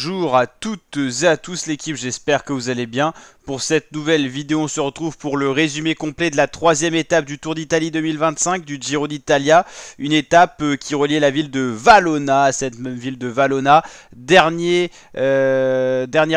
Bonjour à toutes et à tous l'équipe, j'espère que vous allez bien. Pour cette nouvelle vidéo, on se retrouve pour le résumé complet de la troisième étape du Tour d'Italie 2025 du Giro d'Italia. Une étape qui reliait la ville de Valona à cette même ville de Valona. Dernière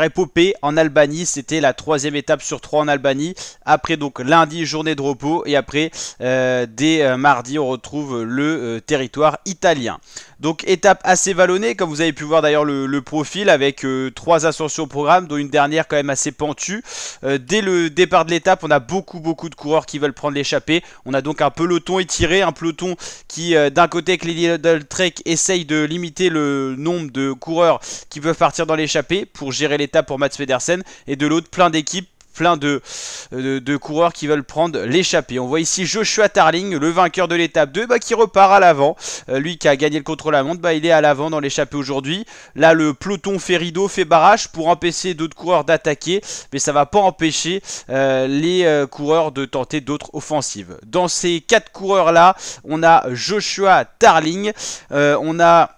épopée en Albanie, c'était la troisième étape sur 3 en Albanie. Après donc lundi, journée de repos, et après dès mardi, on retrouve le territoire italien. Donc étape assez vallonnée, comme vous avez pu voir d'ailleurs le profil, avec 3 ascensions au programme, dont une dernière quand même assez pentue. Dès le départ de l'étape, on a beaucoup de coureurs qui veulent prendre l'échappée. On a donc un peloton étiré, un peloton qui d'un côté avec les Lidl Trek essaye de limiter le nombre de coureurs qui peuvent partir dans l'échappée pour gérer l'étape pour Mats Pedersen, et de l'autre plein d'équipes, plein de coureurs qui veulent prendre l'échappée. On voit ici Joshua Tarling, le vainqueur de l'étape 2, qui repart à l'avant. Lui qui a gagné le contre-la-montre, il est à l'avant dans l'échappée aujourd'hui. Là, le peloton fait rideau, fait barrage pour empêcher d'autres coureurs d'attaquer, mais ça va pas empêcher les coureurs de tenter d'autres offensives. Dans ces 4 coureurs-là, on a Joshua Tarling, on a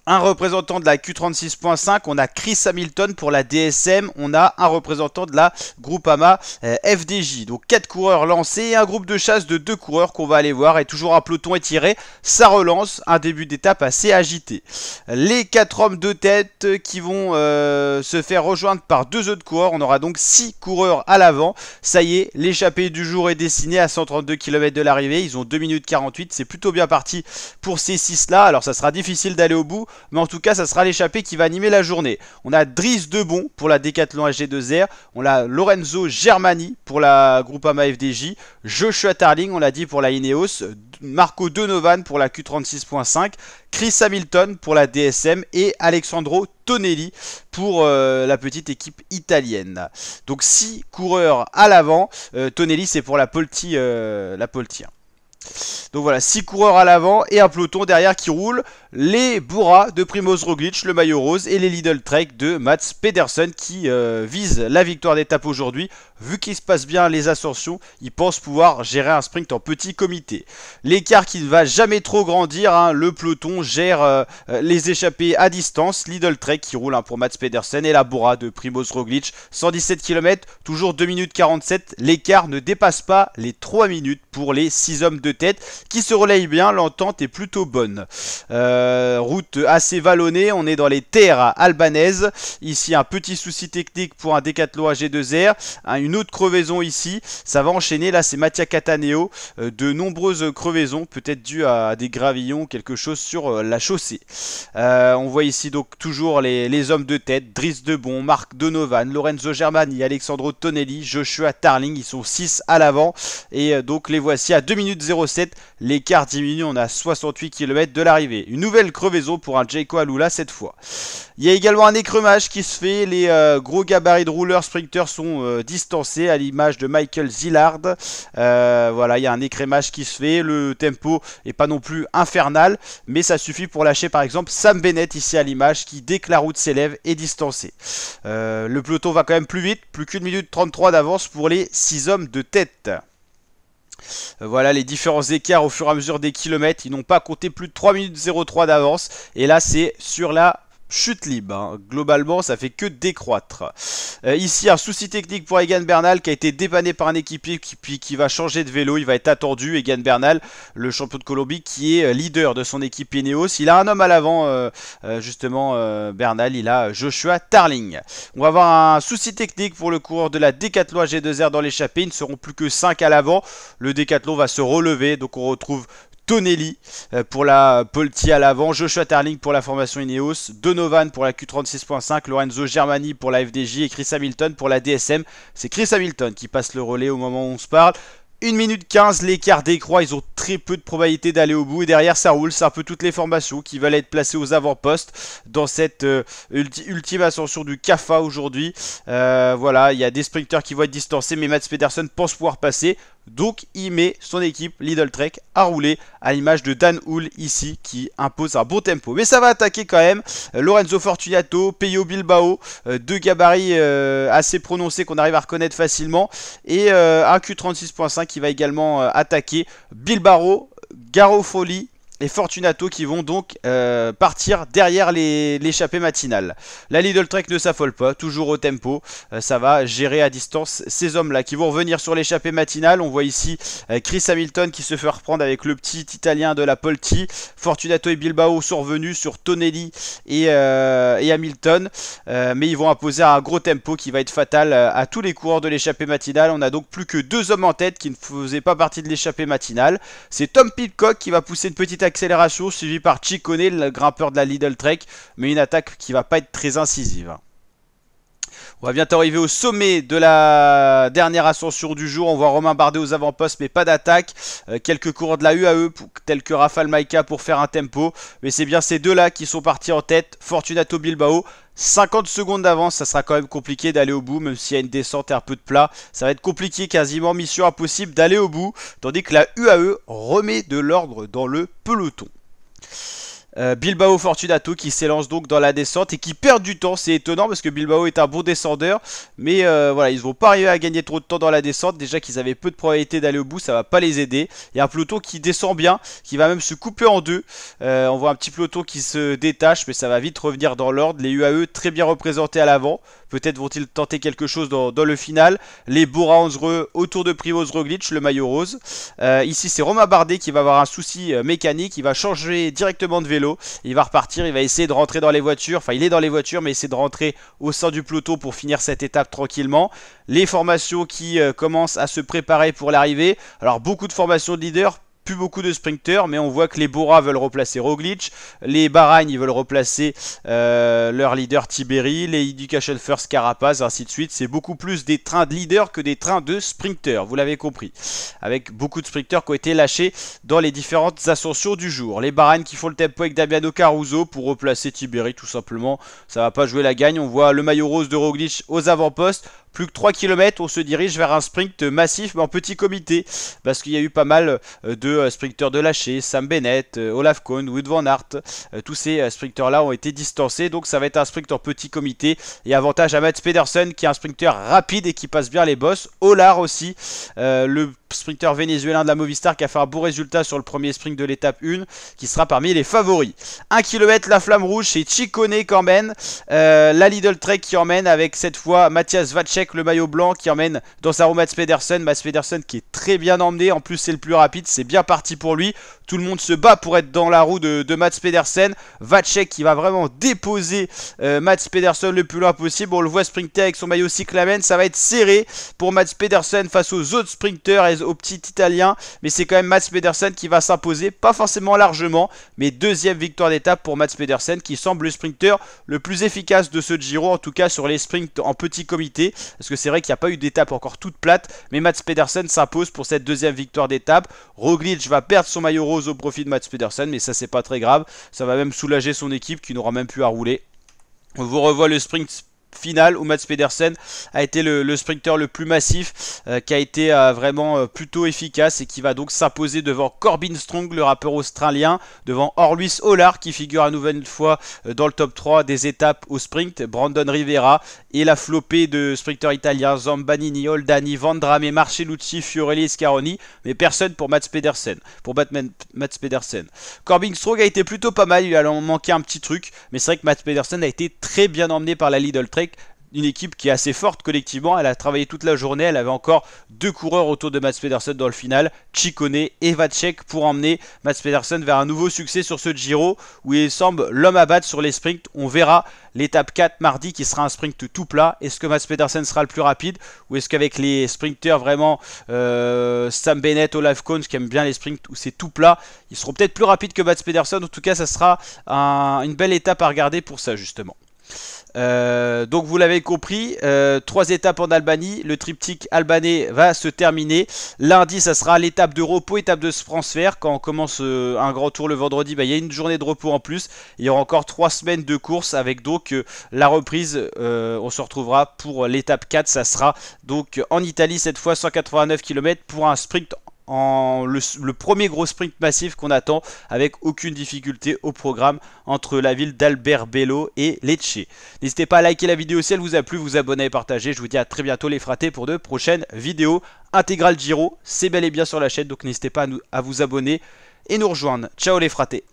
un représentant de la Q36.5, on a Chris Hamilton pour la DSM, on a un représentant de la Groupama FDJ. Donc 4 coureurs lancés et un groupe de chasse de 2 coureurs qu'on va aller voir, et toujours un peloton étiré. Ça relance un début d'étape assez agité. Les 4 hommes de tête qui vont se faire rejoindre par 2 autres coureurs. On aura donc 6 coureurs à l'avant. Ça y est, l'échappée du jour est dessinée à 132 km de l'arrivée. Ils ont 2 minutes 48, c'est plutôt bien parti pour ces 6 là. Alors ça sera difficile d'aller au bout, mais en tout cas ça sera l'échappée qui va animer la journée. On a Dries Debon pour la Decathlon HG2R, on a Lorenzo Germani pour la Groupama FDJ, Joshua Tarling on l'a dit pour la Ineos, Marco Donovan pour la Q36.5, Chris Hamilton pour la DSM et Alessandro Tonelli pour la petite équipe italienne. Donc 6 coureurs à l'avant. Tonelli c'est pour la Polti. Donc voilà, 6 coureurs à l'avant et un peloton derrière qui roule. Les Bora de Primoz Roglic, le maillot rose, et les Lidl Trek de Mats Pedersen qui visent la victoire d'étape aujourd'hui. Vu qu'il se passe bien les ascensions, ils pensent pouvoir gérer un sprint en petit comité. L'écart qui ne va jamais trop grandir, hein. Le peloton gère les échappées à distance. Lidl Trek qui roule pour Mats Pedersen et la Bora de Primoz Roglic. 117 km, toujours 2 minutes 47. L'écart ne dépasse pas les 3 minutes pour les 6 hommes de tête qui se relayent bien. L'entente est plutôt bonne. Route assez vallonnée, on est dans les terres albanaises. Ici un petit souci technique pour un Decathlon AG2R, une autre crevaison ici, ça va enchaîner. Là c'est Mattia Cataneo, de nombreuses crevaisons, peut-être dues à des gravillons, quelque chose sur la chaussée. On voit ici donc toujours les hommes de tête, Dries Debon, Marc Donovan, Lorenzo Germani, Alessandro Tonelli, Joshua Tarling, ils sont 6 à l'avant, et donc les voici à 2 minutes 07, l'écart diminue, on a 68 km de l'arrivée. Une nouvelle crevaison pour un Jayco Alula cette fois. Il y a également un écrémage qui se fait, les gros gabarits de rouleurs sprinters sont distancés à l'image de Michael Zillard. Voilà, il y a un écrémage qui se fait, le tempo est pas non plus infernal, mais ça suffit pour lâcher par exemple Sam Bennett ici à l'image qui dès que la route s'élève est distancé. Le peloton va quand même plus vite, plus qu'une minute 33 d'avance pour les 6 hommes de tête. Voilà les différents écarts au fur et à mesure des kilomètres. Ils n'ont pas compté plus de 3 minutes 03 d'avance. Et là c'est sur la chute libre, hein. Globalement ça fait que décroître. Ici un souci technique pour Egan Bernal qui a été dépanné par un équipier qui va changer de vélo. Il va être attendu. Egan Bernal, le champion de Colombie, qui est leader de son équipe Ineos. Il a un homme à l'avant, justement Bernal, il a Joshua Tarling. On va avoir un souci technique pour le coureur de la Decathlon G2R dans l'échappée. Ils ne seront plus que 5 à l'avant. Le Decathlon va se relever, donc on retrouve Tonelli pour la Polti à l'avant, Joshua Tarling pour la formation Ineos, Donovan pour la Q36.5, Lorenzo Germani pour la FDJ et Chris Hamilton pour la DSM. C'est Chris Hamilton qui passe le relais au moment où on se parle. 1 minute 15, l'écart décroît, ils ont très peu de probabilité d'aller au bout, et derrière ça roule. C'est un peu toutes les formations qui veulent être placées aux avant-postes dans cette ultime ascension du CAFA aujourd'hui. Voilà, il y a des sprinters qui vont être distancés, mais Mats Pedersen pense pouvoir passer. Donc il met son équipe Lidl Trek à rouler, à l'image de Dan Hull ici qui impose un bon tempo. Mais ça va attaquer quand même. Lorenzo Fortunato, Peyo Bilbao, 2 gabarits assez prononcés qu'on arrive à reconnaître facilement. Et un Q36.5 qui va également attaquer Bilbao, Garofoli et Fortunato qui vont donc partir derrière l'échappée matinale. La Lidl Trek ne s'affole pas, toujours au tempo, ça va gérer à distance ces hommes là qui vont revenir sur l'échappée matinale. On voit ici Chris Hamilton qui se fait reprendre avec le petit italien de la Polti. Fortunato et Bilbao sont revenus sur Tonelli et Hamilton, mais ils vont imposer un gros tempo qui va être fatal à tous les coureurs de l'échappée matinale. On a donc plus que 2 hommes en tête qui ne faisaient pas partie de l'échappée matinale. C'est Tom Pidcock qui va pousser une petite accélération, suivi par Ciccone, le grimpeur de la Lidl Trek, mais une attaque qui va pas être très incisive. On va bientôt arriver au sommet de la dernière ascension du jour. On voit Romain Bardet aux avant-postes, mais pas d'attaque. Quelques coureurs de la UAE, tels que Rafal Maïka pour faire un tempo. Mais c'est bien ces deux-là qui sont partis en tête. Fortunato Bilbao. 50 secondes d'avance, ça sera quand même compliqué d'aller au bout, même s'il y a une descente et un peu de plat. Ça va être compliqué, quasiment mission impossible d'aller au bout. Tandis que la UAE remet de l'ordre dans le peloton. Bilbao Fortunato qui s'élance donc dans la descente et qui perd du temps. C'est étonnant parce que Bilbao est un bon descendeur, mais voilà, ils ne vont pas arriver à gagner trop de temps dans la descente. Déjà qu'ils avaient peu de probabilité d'aller au bout, ça va pas les aider. Il y a un peloton qui descend bien, qui va même se couper en deux. On voit un petit peloton qui se détache, mais ça va vite revenir dans l'ordre. Les UAE très bien représentés à l'avant. Peut-être vont-ils tenter quelque chose dans le final. Les Bora Hansgrohe autour de Primoz Roglic, le maillot rose. Ici c'est Romain Bardet qui va avoir un souci mécanique. Il va changer directement de vélo. Il va repartir, il va essayer de rentrer dans les voitures. Enfin il est dans les voitures mais essayer de rentrer au sein du peloton pour finir cette étape tranquillement. Les formations qui commencent à se préparer pour l'arrivée. Alors beaucoup de formations de leaders. Plus beaucoup de sprinters, mais on voit que les Bora veulent replacer Roglic, les Bahreïn ils veulent replacer leur leader Tiberi, les Education First Carapaz, ainsi de suite. C'est beaucoup plus des trains de leaders que des trains de sprinters, vous l'avez compris. Avec beaucoup de sprinters qui ont été lâchés dans les différentes ascensions du jour. Les Bahreïn qui font le tempo avec Damiano Caruso pour replacer Tiberi tout simplement. Ça va pas jouer la gagne, on voit le maillot rose de Roglic aux avant-postes. Plus que 3 km, on se dirige vers un sprint massif, mais en petit comité. Parce qu'il y a eu pas mal de sprinters de lâcher. Sam Bennett, Olaf Kohn, Wout van Aert. Tous ces sprinters-là ont été distancés. Donc ça va être un sprint en petit comité. Et avantage à Mats Pedersen, qui est un sprinter rapide et qui passe bien les bosses. Olar aussi, le sprinter vénézuélien de la Movistar qui a fait un bon résultat sur le premier sprint de l'étape 1, qui sera parmi les favoris. 1 km, la flamme rouge, c'est Ciccone qui emmène. La Lidl Trek qui emmène avec cette fois Matthias Vacek, le maillot blanc, qui emmène dans sa roue Mats Pedersen. Mats Pedersen qui est très bien emmené, en plus c'est le plus rapide, c'est bien parti pour lui. Tout le monde se bat pour être dans la roue de Mats Pedersen. Vacek qui va vraiment déposer Mats Pedersen le plus loin possible. On le voit sprinter avec son maillot cyclamen. Ça va être serré pour Mats Pedersen face aux autres sprinters et aux petits italiens. Mais c'est quand même Mats Pedersen qui va s'imposer. Pas forcément largement, mais deuxième victoire d'étape pour Mats Pedersen qui semble le sprinter le plus efficace de ce Giro. En tout cas sur les sprints en petit comité. Parce que c'est vrai qu'il n'y a pas eu d'étape encore toute plate. Mais Mats Pedersen s'impose pour cette deuxième victoire d'étape. Roglic va perdre son maillot rose au profit de Mats Pedersen, mais ça c'est pas très grave, ça va même soulager son équipe qui n'aura même plus à rouler. On vous revoit le sprint final où Mats Pedersen a été le sprinter le plus massif, qui a été vraiment plutôt efficace et qui va donc s'imposer devant Corbin Strong, le rappeur australien, devant Orluis Olar qui figure à nouvelle fois dans le top 3 des étapes au sprint, Brandon Rivera et la flopée de sprinters italiens Zambanini, Oldani, Vandrame, Marcellucci, Fiorelli et Scaroni, mais personne pour Mats Pedersen. Corbin Strong a été plutôt pas mal, il a manqué un petit truc, mais c'est vrai que Mats Pedersen a été très bien emmené par la Lidl Trek. Une équipe qui est assez forte collectivement, elle a travaillé toute la journée, elle avait encore 2 coureurs autour de Mats Pedersen dans le final, Ciccone et Vacek, pour emmener Mats Pedersen vers un nouveau succès sur ce Giro où il semble l'homme à battre sur les sprints. On verra l'étape 4 mardi qui sera un sprint tout plat. Est-ce que Mats Pedersen sera le plus rapide ou est-ce qu'avec les sprinters vraiment Sam Bennett, Olaf Kohn qui aiment bien les sprints où c'est tout plat, ils seront peut-être plus rapides que Mats Pedersen. En tout cas ça sera une belle étape à regarder pour ça justement. Donc vous l'avez compris, 3 étapes en Albanie, le triptyque albanais va se terminer. Lundi ça sera l'étape de repos, étape de transfert. Quand on commence un grand tour le vendredi, il y a une journée de repos en plus. Il y aura encore 3 semaines de course avec donc la reprise, on se retrouvera pour l'étape 4, ça sera donc en Italie cette fois, 189 km pour un sprint le premier gros sprint massif qu'on attend avec aucune difficulté au programme entre la ville d'Alberbello et Lecce. N'hésitez pas à liker la vidéo si elle vous a plu, vous abonner et partager. Je vous dis à très bientôt les fratés pour de prochaines vidéos. Intégral Giro, c'est bel et bien sur la chaîne, donc n'hésitez pas à vous abonner et nous rejoindre. Ciao les fratés.